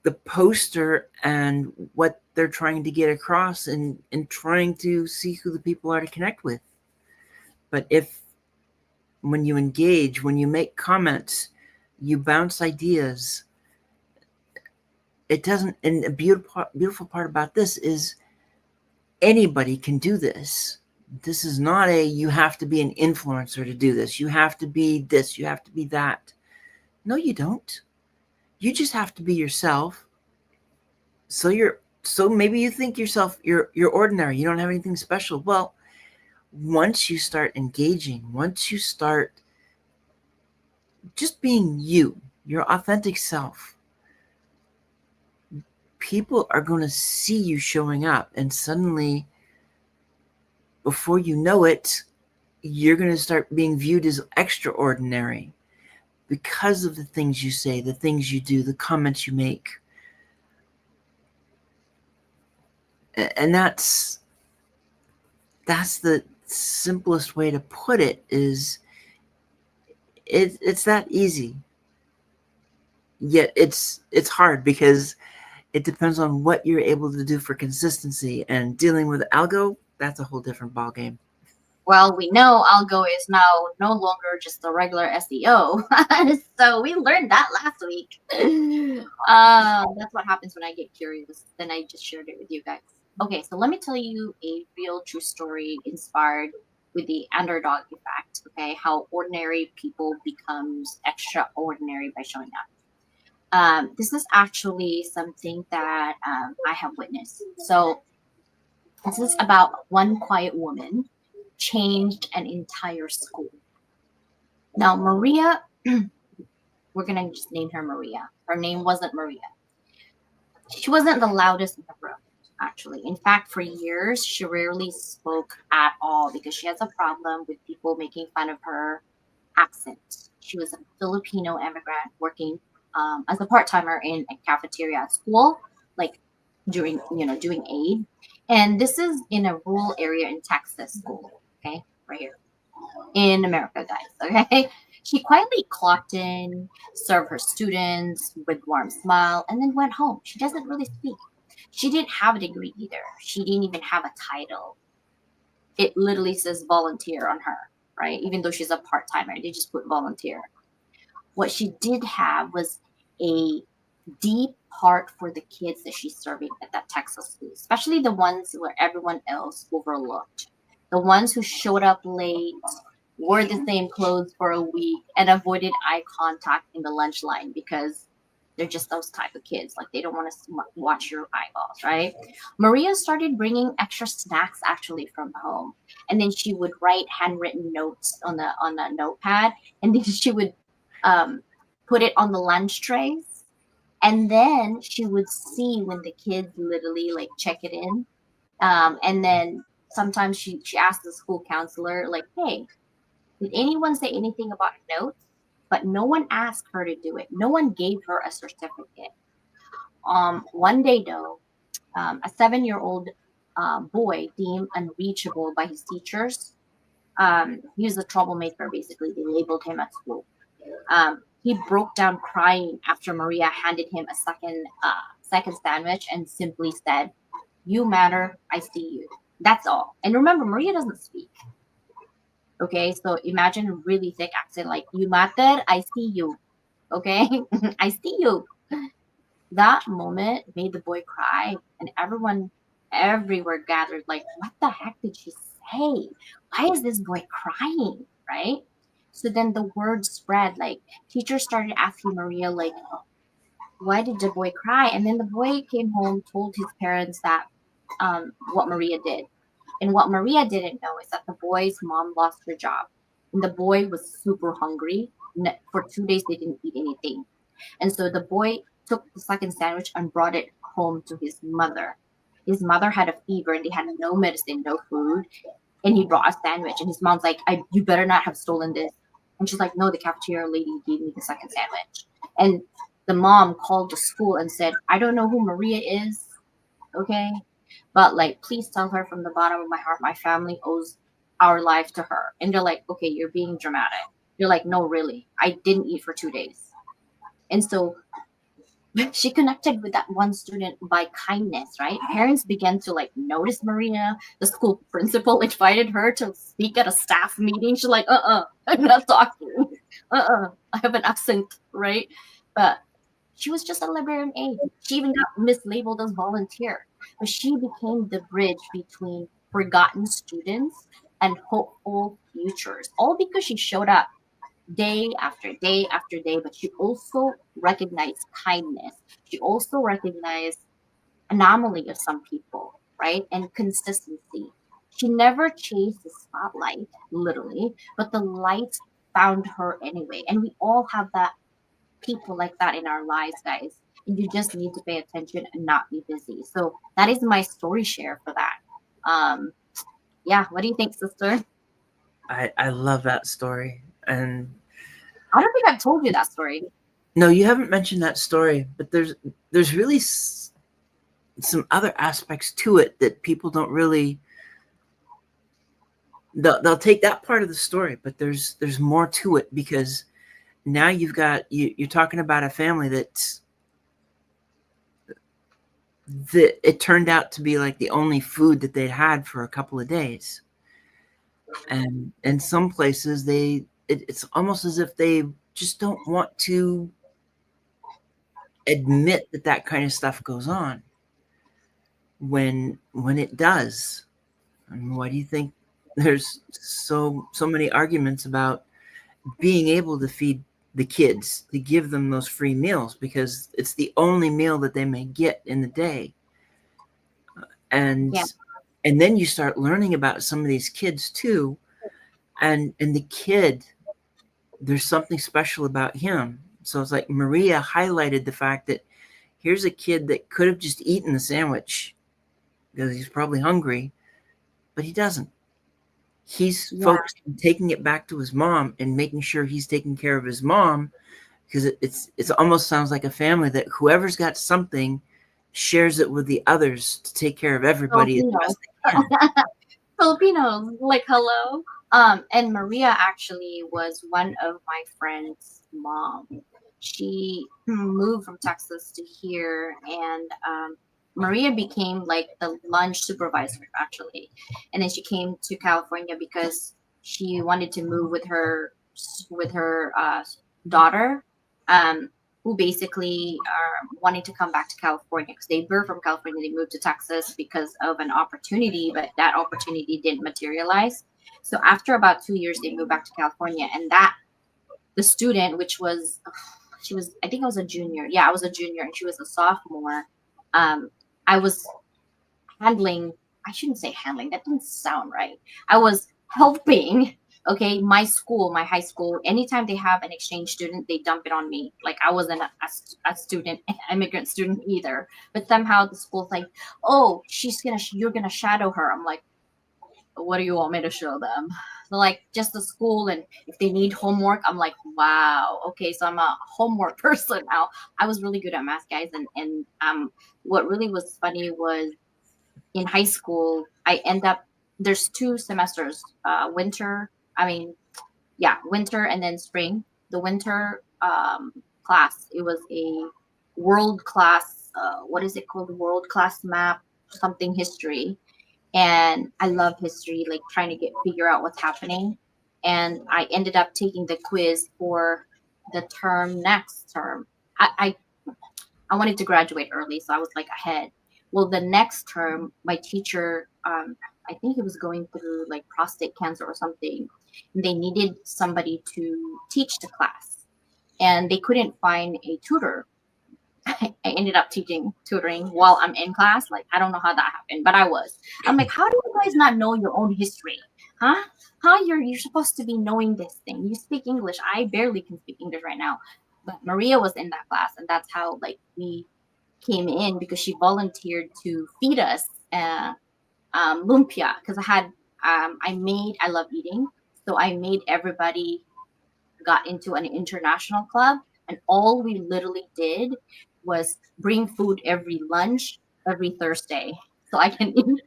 the poster and what they're trying to get across, and trying to see who the people are to connect with. But if when you engage, when you make comments, you bounce ideas, it doesn't. And the beautiful part about this is anybody can do this. This is not you have to be an influencer to do this. You have to be this, you have to be that. No, you don't. You just have to be yourself. So maybe you think yourself you're ordinary, you don't have anything special. Well, once you start engaging, once you start just being you, your authentic self, people are going to see you showing up, and suddenly, before you know it, you're going to start being viewed as extraordinary because of the things you say, the things you do, the comments you make. And that's the simplest way to put it. Is it's that easy, yet it's hard, because it depends on what you're able to do for consistency. And dealing with algo, that's a whole different ballgame. Well, we know algo is now no longer just a regular SEO. So we learned that last week. That's what happens when I get curious. Then I just shared it with you guys. Okay, so let me tell you a real true story inspired with the underdog effect. Okay, how ordinary people becomes extraordinary by showing up. This is actually something that I have witnessed. So this is about one quiet woman changed an entire school. Now, Maria, we're going to just name her Maria. Her name wasn't Maria. She wasn't the loudest in the room, actually. In fact, for years, she rarely spoke at all because she has a problem with people making fun of her accent. She was a Filipino immigrant working as a part-timer in a cafeteria at school, like during, doing aid. And this is in a rural area in Texas school, okay, right here in America, guys. Okay. She quietly clocked in, served her students with warm smile, and then went home. She doesn't really speak. She didn't have a degree either. She didn't even have a title. it literally says volunteer on her, right? Even though she's a part timer, they just put volunteer. What she did have was a deep heart for the kids that she's serving at that Texas school, especially the ones where everyone else overlooked. The ones who showed up late, wore the same clothes for a week, and avoided eye contact in the lunch line because they're just those type of kids. Like they don't want to watch your eyeballs, right? Maria started bringing extra snacks actually from home, and then she would write handwritten notes on the notepad, and then she would um, put it on the lunch trays, and then she would see when the kids literally like check it in, and then sometimes she asked the school counselor like, "Hey, did anyone say anything about notes?" But no one asked her to do it. No one gave her a certificate. One day though, a 7-year-old boy deemed unreachable by his teachers. He was a troublemaker. Basically, they labeled him at school. He broke down crying after Maria handed him a second sandwich and simply said, "You matter. I see you." That's all. And remember, Maria doesn't speak. Okay, so imagine a really thick accent like, "You matter. I see you." Okay, I see you. That moment made the boy cry, and everyone everywhere gathered like, "What the heck did she say? Why is this boy crying?" Right? So then the word spread. Like teachers started asking Maria, like, "Why did the boy cry?" And then the boy came home, told his parents that what Maria did. And what Maria didn't know is that the boy's mom lost her job, and the boy was super hungry. For 2 days, they didn't eat anything. And so the boy took the second sandwich and brought it home to his mother. His mother had a fever and they had no medicine, no food. And he brought a sandwich. And his mom's like, "You better not have stolen this." And she's like, "No, the cafeteria lady gave me the second sandwich." And the mom called the school and said, "I don't know who Maria is, okay? But like, please tell her from the bottom of my heart, my family owes our life to her." And they're like, "Okay, you're being dramatic." You're like, "No, really. I didn't eat for 2 days." And so she connected with that one student by kindness, right? Parents began to like notice Maria. The school principal invited her to speak at a staff meeting. She's like, I'm not talking. I have an accent, right? But she was just a librarian aide. She even got mislabeled as volunteer. But she became the bridge between forgotten students and hopeful futures, all because she showed up day after day after day, but she also recognized kindness. She also recognized anomaly of some people, right? And consistency. She never chased the spotlight, literally, but the light found her anyway. And we all have that people like that in our lives, guys. And you just need to pay attention and not be busy. So that is my story share for that. Yeah, what do you think, sister? I love that story. And I don't think I've told you that story. no, you haven't mentioned that story, but there's really some other aspects to it that people don't really. They'll take that part of the story, but there's more to it, because now you're talking about a family that it turned out to be like the only food that they'd had for a couple of days. And in some places it's almost as if they just don't want to admit that kind of stuff goes on when it does. I mean, why do you think there's so many arguments about being able to feed the kids, to give them those free meals, because it's the only meal that they may get in the day? And Yeah. and then you start learning about some of these kids too, and the kid, there's something special about him. So it's like Maria highlighted the fact that here's a kid that could have just eaten the sandwich because he's probably hungry, but he doesn't. He's Yeah. focused on taking it back to his mom and making sure he's taking care of his mom, because it's almost sounds like a family that whoever's got something shares it with the others to take care of everybody as Filipino. best they can. Filipinos, like hello. And Maria actually was one of my friend's mom. She moved from Texas to here, and Maria became like the lunch supervisor actually, and then she came to California because she wanted to move with her daughter, um, who basically are wanting to come back to California because they were from California. They moved to Texas because of an opportunity, but that opportunity didn't materialize. So after about 2 years, they moved back to California, and that the student, which was she was, I think I was a junior. Yeah, I was a junior, and she was a sophomore. Um, I was handling. I shouldn't say handling. That didn't sound right. I was helping. Okay, my school, my high school. Anytime they have an exchange student, they dump it on me. Like I wasn't a student, immigrant student either. But somehow the school's like, oh, you're gonna shadow her. I'm like, what do you want me to show them? So like just the school, and if they need homework, I'm like, wow, okay, so I'm a homework person now. I was really good at math, guys, and what really was funny was in high school, I end up there's 2 semesters, winter. I mean, yeah, winter and then spring. The winter class, it was a world class. What is it called? World class map, something history, and I love history, like trying to figure out what's happening. And I ended up taking the quiz for the term next term. I wanted to graduate early, so I was like ahead. Well, the next term, my teacher, I think he was going through like prostate cancer or something, and they needed somebody to teach the class, and they couldn't find a tutor. I ended up tutoring while I'm in class. Like I don't know how that happened, but I was. I'm like, how do you guys not know your own history? Huh? How you're supposed to be knowing this thing. You speak English. I barely can speak English right now. But Maria was in that class, and that's how like we came in because she volunteered to feed us lumpia because I love eating, so I made everybody got into an international club, and all we literally did was bring food every lunch every Thursday so I can eat.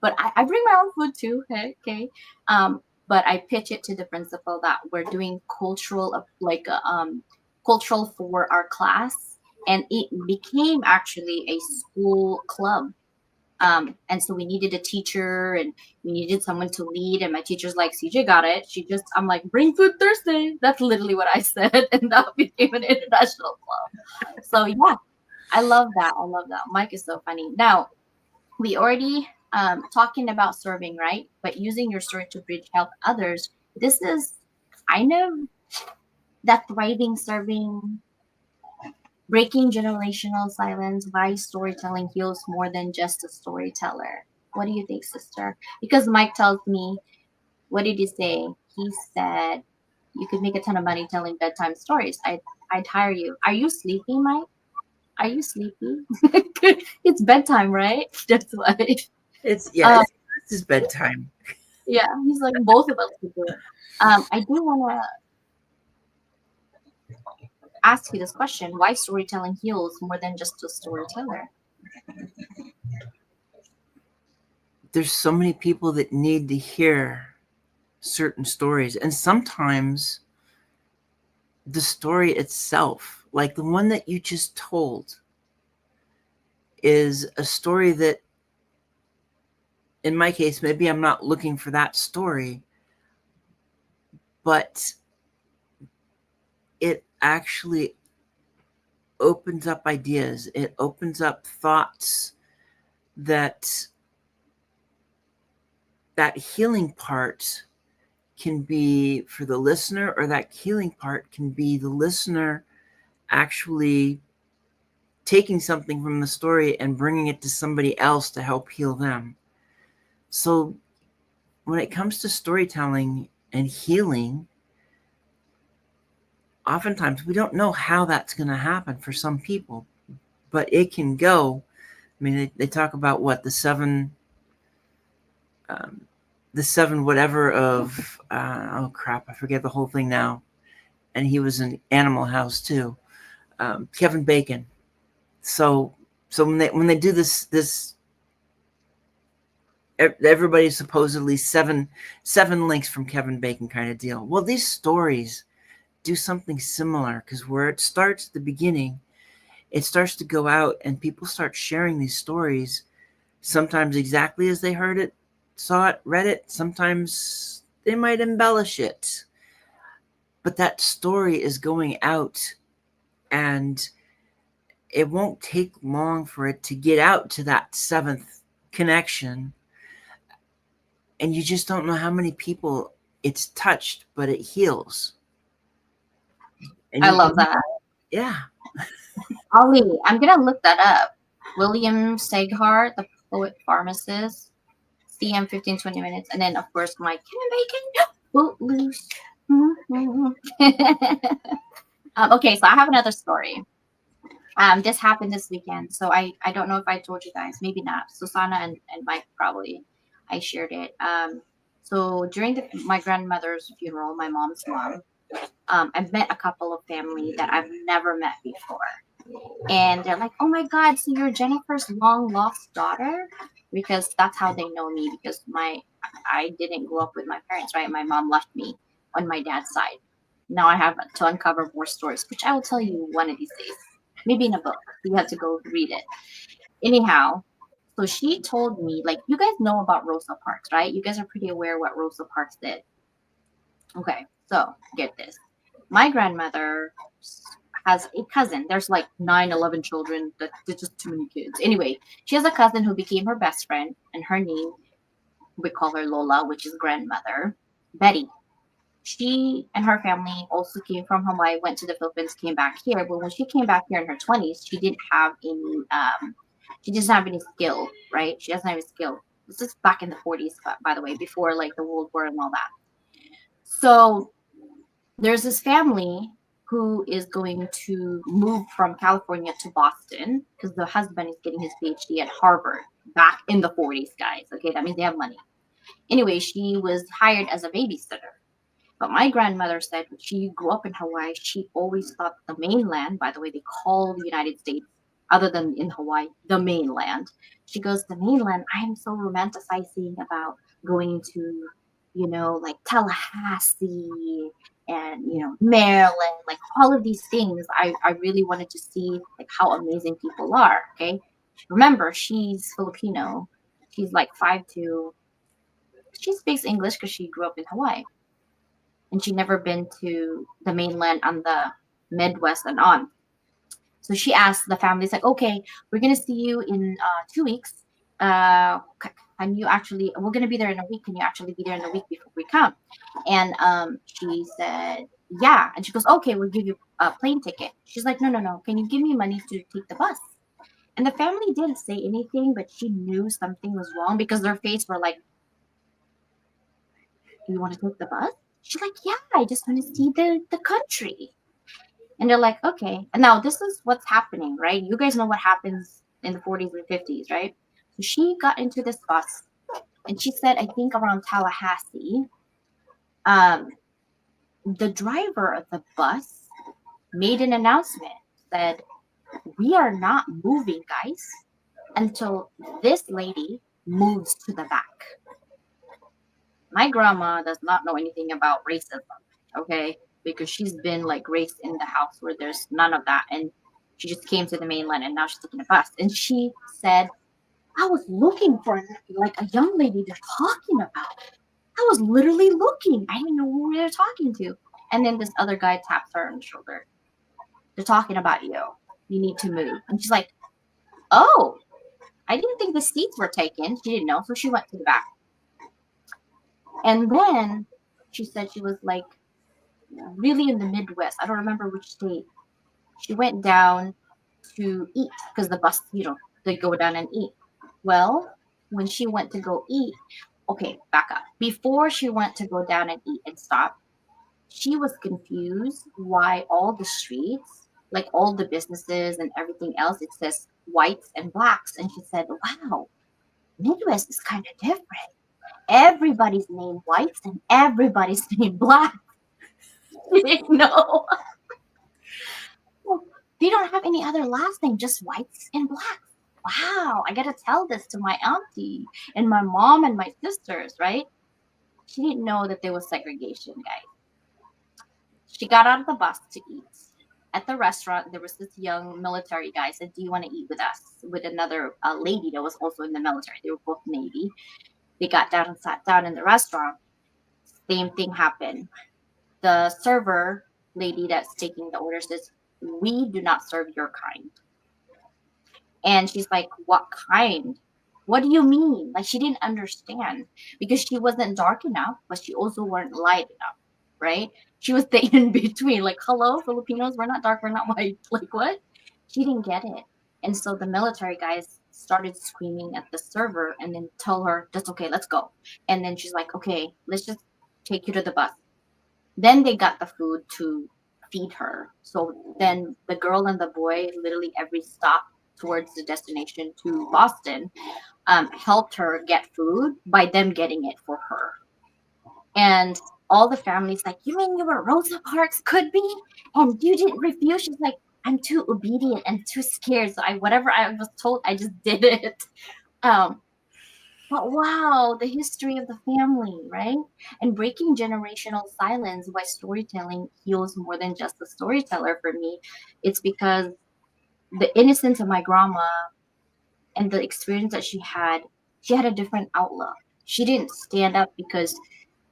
But I bring my own food too. Okay. But I pitch it to the principal that we're doing cultural for our class, and it became actually a school club. And so we needed a teacher, and we needed someone to lead. And my teacher's like, CJ got it. I'm like, bring food Thursday. That's literally what I said. And that became an international club. So yeah, I love that. I love that. Mike is so funny. Now, we already talking about serving, right? But using your story to bridge help others. This is kind of that thriving serving, breaking generational silence, why storytelling heals more than just a storyteller. What do you think, sister? Because Mike tells me, what did he say? He said, you could make a ton of money telling bedtime stories. I'd hire you. Are you sleepy, Mike? Are you sleepy? It's bedtime, right? That's why. It's it's bedtime. Yeah, he's like, both of us could do it. I do want to ask you this question: why storytelling heals more than just a storyteller? There's so many people that need to hear certain stories, and sometimes the story itself, like the one that you just told, is a story that, in my case, maybe I'm not looking for that story, but it actually opens up ideas. It opens up thoughts that healing part can be for the listener, or that healing part can be the listener actually taking something from the story and bringing it to somebody else to help heal them. So when it comes to storytelling and healing, oftentimes we don't know how that's going to happen for some people, but it can go. I mean, they talk about what the seven whatever of oh crap, I forget the whole thing now. And he was in Animal House too, Kevin Bacon. So when they do this everybody's supposedly seven links from Kevin Bacon kind of deal. Well, these stories do something similar, because where it starts at the beginning it starts to go out and people start sharing these stories, sometimes exactly as they heard it, saw it, read it. Sometimes they might embellish it. But that story is going out, and it won't take long for it to get out to that seventh connection. And you just don't know how many people it's touched, but it heals. And I love that. Yeah. Ollie, I'm gonna look that up. William Seghart, the poet pharmacist, CM 15, 20 minutes, and then of course my Kevin Bacon, Footloose. Okay, so I have another story. This happened this weekend, so I don't know if I told you guys, maybe not. Susanna and Mike probably, I shared it. So during my grandmother's funeral, my mom's mom, I've met a couple of family that I've never met before, and they're like, "Oh my God, so you're Jennifer's long lost daughter?" Because that's how they know me. Because I didn't grow up with my parents, right? My mom left me on my dad's side. Now I have to uncover more stories, which I will tell you one of these days. Maybe in a book. You have to go read it. Anyhow, so she told me, like, you guys know about Rosa Parks, right? You guys are pretty aware what Rosa Parks did. Okay, so get this. My grandmother has a cousin. There's like 9, 11 children. There's just too many kids. Anyway, she has a cousin who became her best friend, and her name, we call her Lola, which is grandmother, Betty. She and her family also came from Hawaii, went to the Philippines, came back here. But when she came back here in her 20s, she didn't have any, she doesn't have any skill, right? She doesn't have any skill. This is back in the 40s, by the way, before like the World War and all that. So there's this family who is going to move from California to Boston because the husband is getting his PhD at Harvard back in the 40s, guys. Okay, that means they have money. Anyway, she was hired as a babysitter. But my grandmother said when she grew up in Hawaii, she always thought the mainland, by the way, they call the United States, other than in Hawaii, the mainland. She goes, the mainland, I am so romanticizing about going to, like Tallahassee and, Maryland, like all of these things. I really wanted to see like how amazing people are. Okay. Remember, she's Filipino. She's like 5'2". She speaks English because she grew up in Hawaii, and she'd never been to the mainland on the Midwest and on. So she asked the families, like, okay, we're going to see you in 2 weeks. Can you actually, we're going to be there in a week. Can you actually be there in a week before we come? And she said, yeah. And she goes, okay, we'll give you a plane ticket. She's like, no. Can you give me money to take the bus? And the family didn't say anything, but she knew something was wrong because their face were like, you want to take the bus? She's like, yeah, I just want to see the country. And they're like, okay. And now this is what's happening, right? You guys know what happens in the 40s and 50s, right? So she got into this bus, and she said, I think around Tallahassee, the driver of the bus made an announcement, said, we are not moving, guys, until this lady moves to the back. My grandma does not know anything about racism, okay? Because she's been like raised in the house where there's none of that. And she just came to the mainland and now she's taking a bus. And she said, I was looking for like a young lady they're talking about. I was literally looking. I didn't know who they were talking to. And then this other guy taps her on the shoulder. They're talking about you. You need to move. And she's like, oh, I didn't think the seats were taken. She didn't know. So she went to the back. And then she said she was like really in the Midwest. I don't remember which state. She went down to eat because the bus, they go down and eat. Well, when she went to go eat, okay, back up. Before she went to go down and eat and stop, she was confused why all the streets, like all the businesses and everything else, it says whites and blacks. And she said, wow, Midwest is kind of different. Everybody's named whites and everybody's named black. You didn't know. They don't have any other last name, just whites and blacks. Wow, I gotta tell this to my auntie and my mom and my sisters, right? She didn't know that there was segregation, guys. She got out of the bus to eat. at the restaurant, there was this young military guy said, "Do you want to eat with us?" With another lady that was also in the military. They were both Navy. They got down and sat down in the restaurant. Same thing happened. The server lady that's taking the order says, "We do not serve your kind." And she's like, "What kind? What do you mean?" Like, she didn't understand because she wasn't dark enough, but she also weren't light enough, right? She was the in between. Like, hello, Filipinos, we're not dark, we're not white. Like, what? She didn't get it. And so the military guys started screaming at the server and then tell her, "That's okay, let's go." And then she's like, "Okay, let's just take you to the bus." Then they got the food to feed her. So then the girl and the boy, literally every stop towards the destination to Boston, helped her get food by them getting it for her. And all the families like, "You mean you were Rosa Parks could be, and you didn't refuse?" She's like, "I'm too obedient and too scared. So whatever I was told, I just did it." Um, but wow, the history of the family, right? And breaking generational silence by storytelling heals more than just the storyteller for me. It's because the innocence of my grandma and the experience that she had a different outlook. She didn't stand up because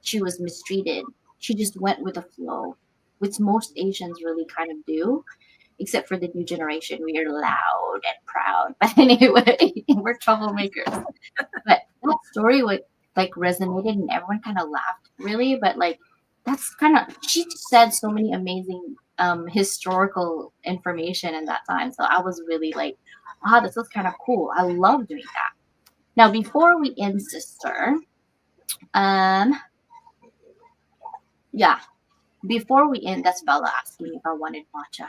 she was mistreated. She just went with the flow, which most Asians really kind of do, except for the new generation. We are loud and proud. But anyway, we're troublemakers. But that story would like resonated and everyone kind of laughed really, but like that's kind of she said so many amazing historical information in that time. So I was really like, wow, this was kind of cool. I love doing that. Now before we end, sister, um yeah, before we end, that's Bella asking if I wanted matcha.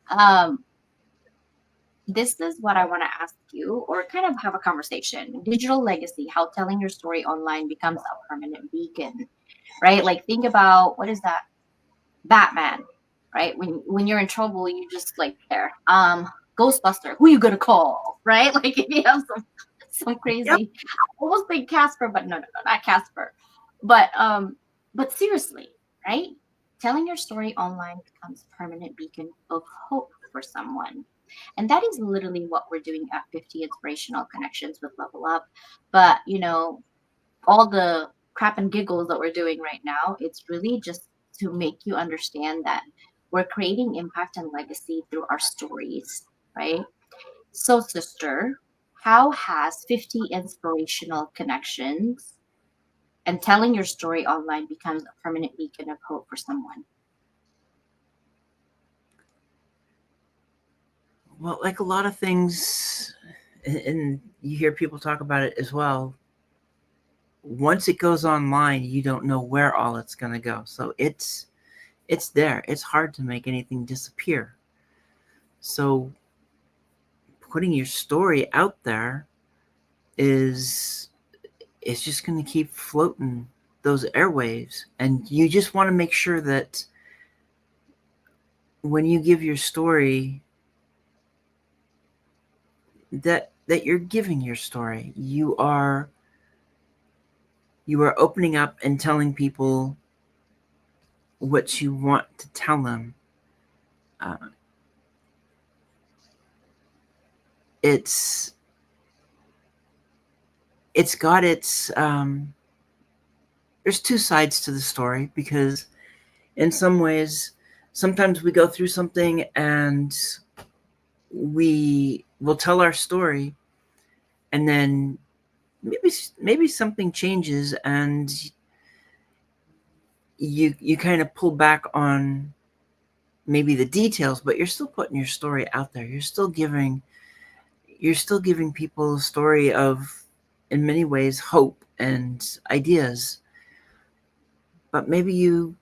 um this is what I want to ask you, or kind of have a conversation. Digital legacy, how telling your story online becomes a permanent beacon, right? Like, think about what is that? Batman, right? When you're in trouble, you just like there. Ghostbuster, who you gonna call, right? Like, if you have some crazy, Yep. I almost think Casper, but no, not Casper. But seriously, right? Telling your story online becomes a permanent beacon of hope for someone. And that is literally what we're doing at 50 Inspirational Connections with Level Up. But, all the crap and giggles that we're doing right now, it's really just to make you understand that we're creating impact and legacy through our stories, right? So, sister, how has 50 Inspirational Connections and telling your story online becomes a permanent beacon of hope for someone? Well, like a lot of things, and you hear people talk about it as well. Once it goes online, you don't know where all it's going to go. So it's there. It's hard to make anything disappear. So putting your story out there is just going to keep floating those airwaves, and you just want to make sure that when you give your story, that you're giving your story, you are opening up and telling people what you want to tell them. uh, it's got its there's two sides to the story, because in some ways, sometimes we go through something and we will tell our story, and then maybe something changes, and you kind of pull back on maybe the details, but you're still putting your story out there. You're still giving people a story of, in many ways, hope and ideas. But maybe you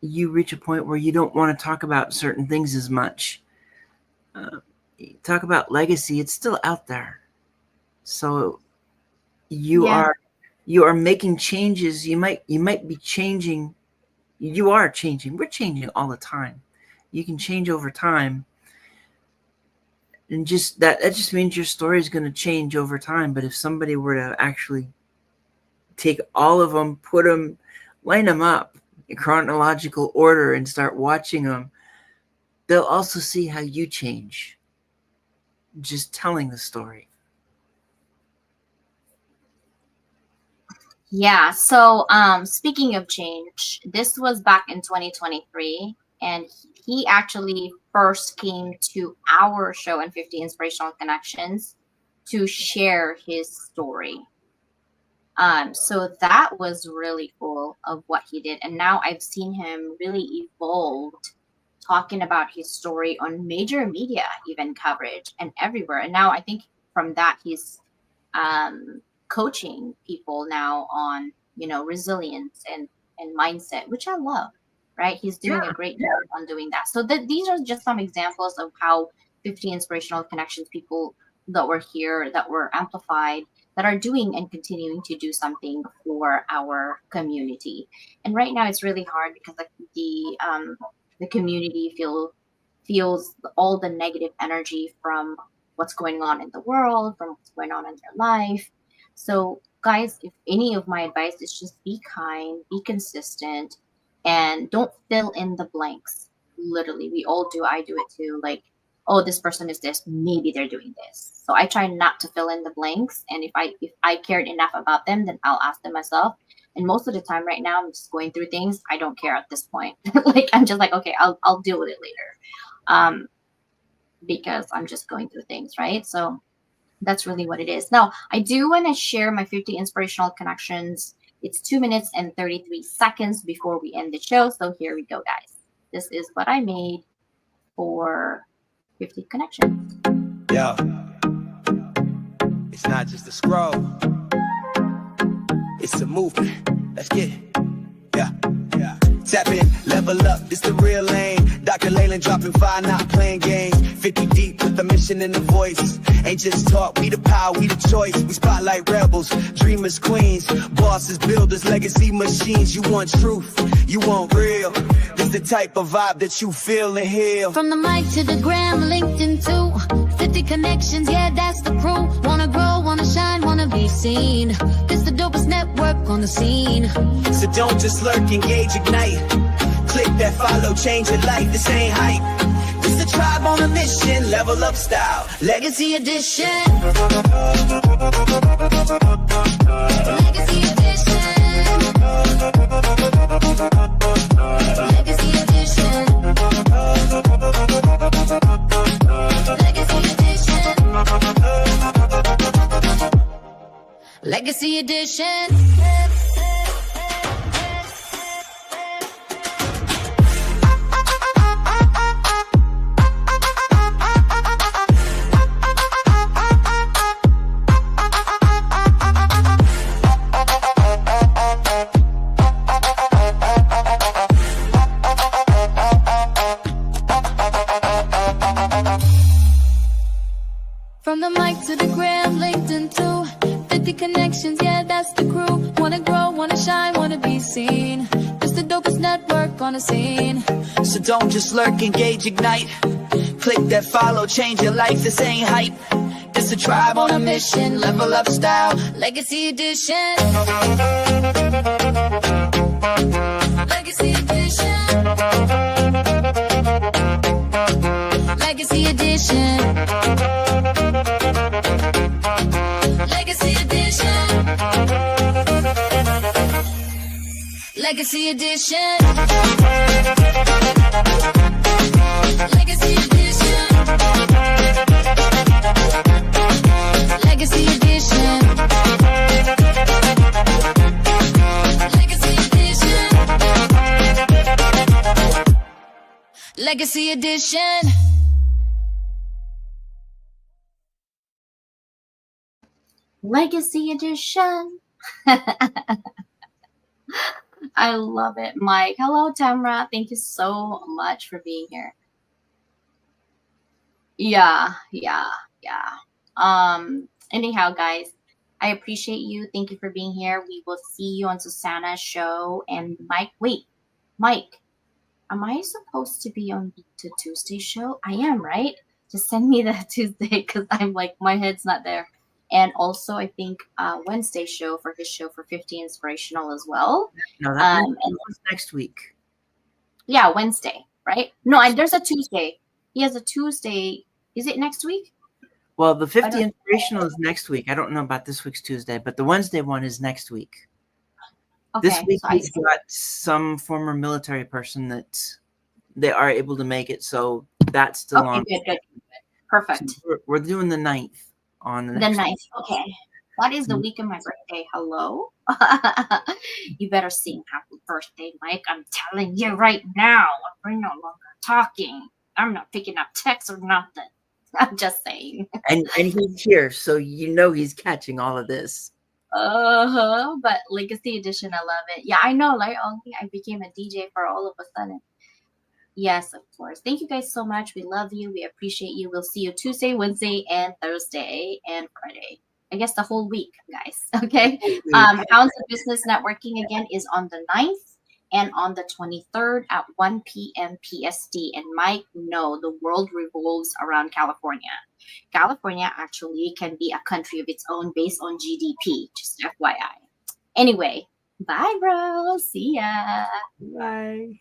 reach a point where you don't want to talk about certain things as much. Talk about legacy, it's still out there. So you Yeah. are making changes. You might be changing. You are changing. We're changing all the time. You can change over time, and just that just means your story is going to change over time. But if somebody were to actually take all of them, line them up, in chronological order and start watching them, they'll also see how you change just telling the story. Yeah, so speaking of change, this was back in 2023, and he actually first came to our show in 50 Inspirational Connections to share his story. So that was really cool of what he did. And now I've seen him really evolved, talking about his story on major media, even coverage and everywhere. And now I think from that he's um, coaching people now on, you know, resilience and mindset, which I love. Right, he's doing a great job on doing that. So these are just some examples of how 50 inspirational connections people that were here, that were amplified, that are doing and continuing to do something for our community. And right now it's really hard because like the community feels all the negative energy from what's going on in the world, from what's going on in their life. So guys, if any of my advice is just be kind, be consistent, and don't fill in the blanks. Literally, we all do. I do it too. Like, oh, this person is this, maybe they're doing this. So I try not to fill in the blanks. And if I cared enough about them, then I'll ask them myself. And most of the time right now I'm just going through things. I don't care at this point. Like I'm just like, okay, I'll deal with it later. Because I'm just going through things, right? So that's really what it is. Now, I do want to share my 50 inspirational connections. It's 2 minutes and 33 seconds before we end the show. So here we go, guys. This is what I made for 50 connections. Yo, it's not just a scroll, it's a movement. Let's get it. Yeah. Tap in, level up, it's the real lane. Dr. Leyland dropping fire, not playing games. 50 deep with the mission in the voice. Ain't just talk, we the power, we the choice. We spotlight rebels, dreamers, queens, bosses, builders, legacy machines. You want truth, you want real. This the type of vibe that you feel and heal. From the mic to the gram, LinkedIn too. 50 connections, yeah, that's the crew. Wanna grow, wanna shine, wanna be seen. This the dopest network on the scene. So don't just lurk, engage, ignite. Click that follow, change your life, this ain't hype. This the tribe on a mission, level up style. Legacy edition. Legacy edition. Legacy edition. Legacy edition. Legacy edition. From the mic to the gram, LinkedIn too. 50 connections, yeah, that's the crew. Wanna grow, wanna shine, wanna be seen. It's the dopest network on the scene. So don't just lurk, engage, ignite. Click that follow, change your life, this ain't hype. It's a tribe on a mission, level up style. Legacy edition. Legacy edition. Legacy edition. Legacy edition. Legacy edition. Legacy edition. Legacy edition. Legacy edition. Legacy edition. Legacy edition. I love it, Mike. Hello, Tamra. Thank you so much for being here. Yeah. Anyhow, guys, I appreciate you. Thank you for being here. We will see you on Susanna's show. And Mike, am I supposed to be on the Tuesday show? I am, right? Just send me that Tuesday because I'm like, my head's not there. and also I think Wednesday show for his show for 50 Inspirational as well. No, that And was next week. yeah, Wednesday, right? No, there's a Tuesday. He has a Tuesday. Is it next week? Well, the 50 don't- Inspirational is next week. I don't know about this week's Tuesday, but the Wednesday one is next week. This Okay, week so I we've got some former military person that they are able to make it, so that's still okay, on. good. Perfect. So we're doing the 9th on the The next. 9th. Okay. That is the week of my birthday. Hello? You better sing happy birthday, Mike. I'm telling you right now. We're no longer talking. I'm not picking up texts or nothing. I'm just saying. And he's here, so you know he's catching all of this. But Legacy Edition, I love it. Yeah, I know. Like, only I became a DJ for all of a sudden. Yes, of course. Thank you guys so much. We love you. We appreciate you. We'll see you Tuesday, Wednesday, and Thursday, and Friday. I guess the whole week, guys. Okay. Hounds of Business Networking again is on the 9th and on the 23rd at 1 p.m. PST. And Mike, no, the world revolves around California. California actually can be a country of its own based on GDP, just FYI. Anyway, bye, bro. See ya. Bye.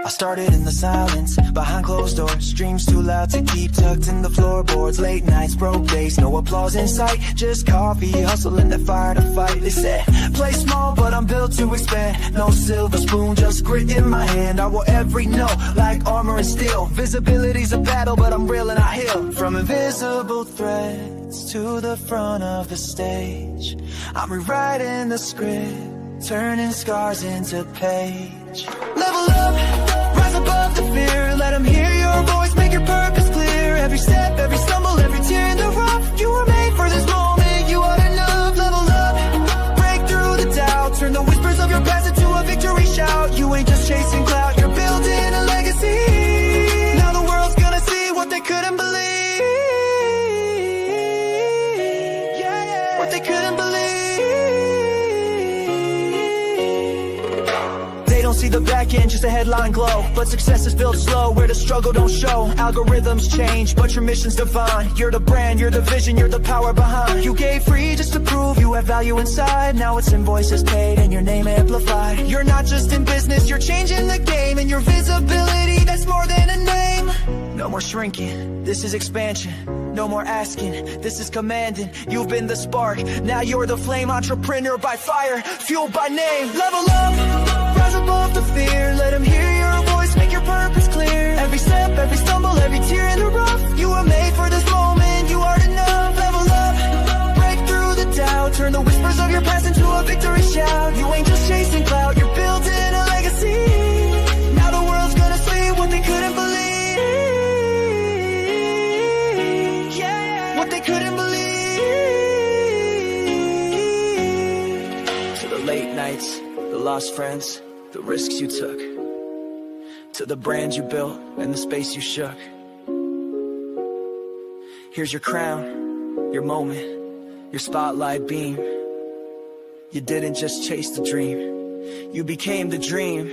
I started in the silence, behind closed doors. Dreams too loud to keep tucked in the floorboards. Late nights, broke days, no applause in sight. Just coffee, hustling that fire to fight. They said, play small, but I'm built to expand. No silver spoon, just grit in my hand. I will every note, like armor and steel. Visibility's a battle, but I'm real and I heal. From invisible threads to the front of the stage, I'm rewriting the script, turning scars into page. Level up, rise above the fear. Let them hear your voice, make your purpose clear. Every step, every stumble, every tear in the rough. You were made for this moment, you are enough. Level up, break through the doubt. Turn the whispers of your past into a victory shout. You ain't just chasing clout, you're building a legacy. Now the world's gonna see what they couldn't believe. Yeah, what they couldn't believe. See the back end, just a headline glow. But success is built slow, where the struggle don't show. Algorithms change, but your mission's divine. You're the brand, you're the vision, you're the power behind. You gave free just to prove you have value inside. Now it's invoices paid and your name amplified. You're not just in business, you're changing the game. And your visibility, that's more than a name. No more shrinking, this is expansion. No more asking, this is commanding. You've been the spark, now you're the flame. Entrepreneur by fire, fueled by name. Level up, rise above the fear. Let them hear your voice, make your purpose clear. Every step, every stumble, every tear in the rough. You were made for this moment, you are enough. Level up, break through the doubt. Turn the whispers of your past into a victory shout. You ain't just chasing clout, you're building a legacy. Now the world's gonna see what they couldn't believe. What they couldn't believe. To the late nights, the lost friends, the risks you took, to the brand you built and the space you shook. Here's your crown, your moment, your spotlight beam. You didn't just chase the dream, you became the dream.